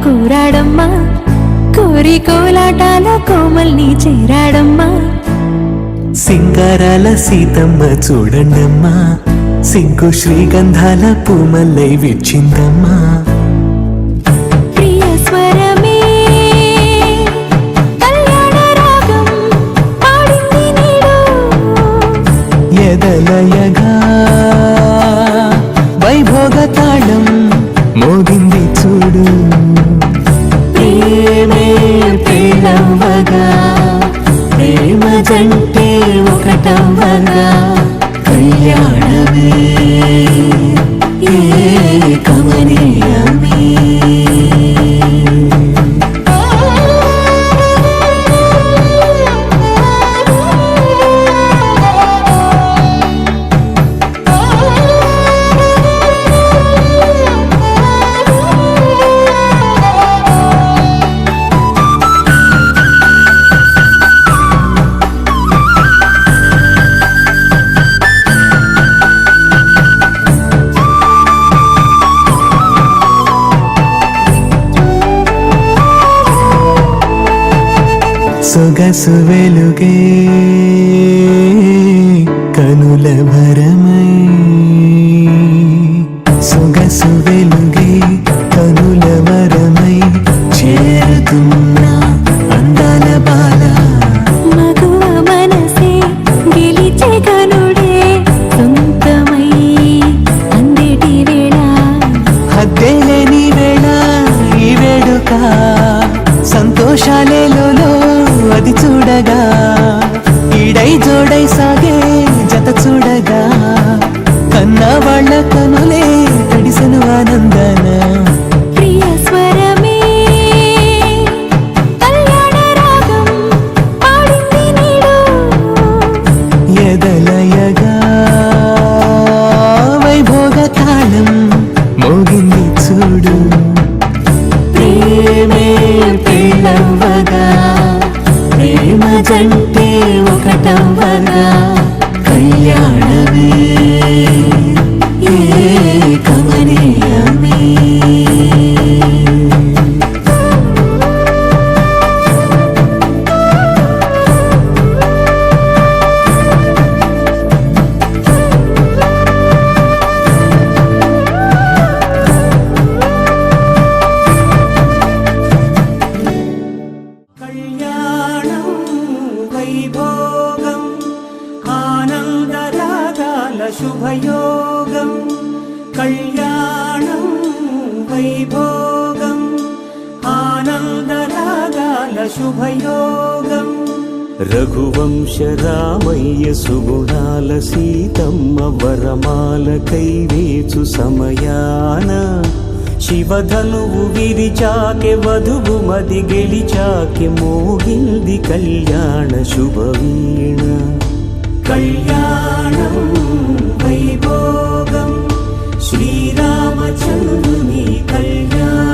కూరాడమ్మా, కోరి కోలాటాల కోమల్ని చేరాడమ్మా. సింగారాల సీతమ్మ చూడండమ్మా, సింగు శ్రీగంధాల పూమల్లై విచ్చిందమ్మా. ప్రియ స్వరమే కళ్యాణ రాగం పాడింది నీడు, ఎదలయగా వైభోగ తాళం మోగింది చూడు. ప్రేమే ప్రేమవగా, ప్రేమ జంటే ఒకటవ్వగా, కళ్యాణమే కమనీయమే. సొగసు వెలుగే కనుల భరమై, సొగసు వెలుగే కనుల వరమై చేరుతున్నా అందాల బాల. మగువ మనసే గెలిచే కనుడే సొంతమై అందేటి వేళ, హద్దేలేని వేళ ఈ వేడుక, సంతోషాలేలో అది చూడగా, ఈడై జోడై సాగే జత చూడగా, కన్నా వాళ్ళ కనులే తడిసెను ఆనందన. ప్రియ స్వరమే కళ్యాణ రాగం పాడింది నీడు, ఎదలయగా వైభోగ తాళం మోగింది చూడు. ప్రేమే ప్రేమవగా, ప్రేమ జంటే ఒకటవ్వగా, కళ్యాణమే కమనీయమే. కళ్యాణం వైభోగం ఆనందరాగాల శుభయోగం, కళ్యాణం వైభోగం ఆనందరాగాల శుభయోగం. రఘువంశ రామయ్య సుగుణాల సీతమ్మ వరమాల కైవేచు సమయాన, శివధనువు విరిచాకె వధువు మది గెలిచాకె మోగింది కళ్యాణ శుభవీణ. కళ్యాణం వైభోగం శ్రీరామచంద్రుని కళ్యాణం.